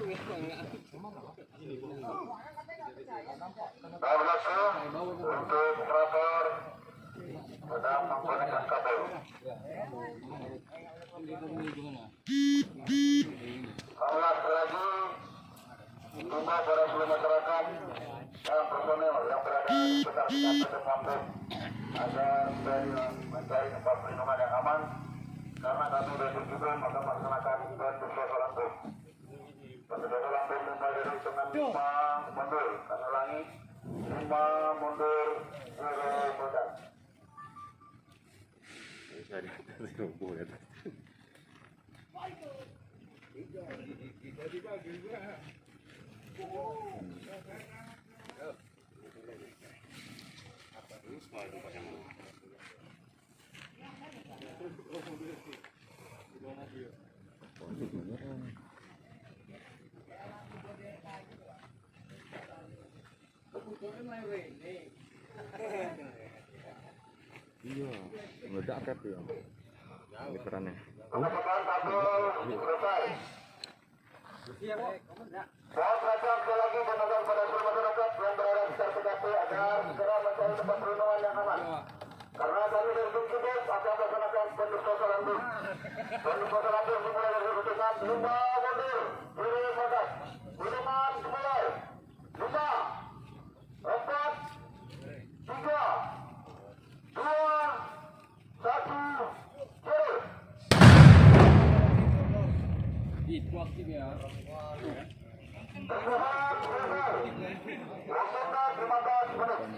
Untuk operator sedang menggunakan kabel. Alas lagi himbau para seluruh masyarakat dan personel yang berada di sekitar kampung kampung agar mencari tempat perlindungan yang aman karena kami besok juga maka melaksanakan sosial langsung. Sosial langsung dimulai dari dengan 5 mundur, kami ulangi 5 mundur 0 mundur. Iya, meledak kan ya. Literannya. Pengecekan kabel selesai. Saya perhatikan sekali lagi teman-teman pada seluruh masyarakat yang berada di sekitar TKP agar segera mencari tempat perlindungan yang aman. Karena kami dari tim Kibos akan melaksanakan sosial langsung. Sosial langsung dimulai dari keputusan 5 mundur, 0 mundur. Perlindungan dimulai. 5, 4, 3, 2, 1, terus. Itu aktif ya. Terima kasih.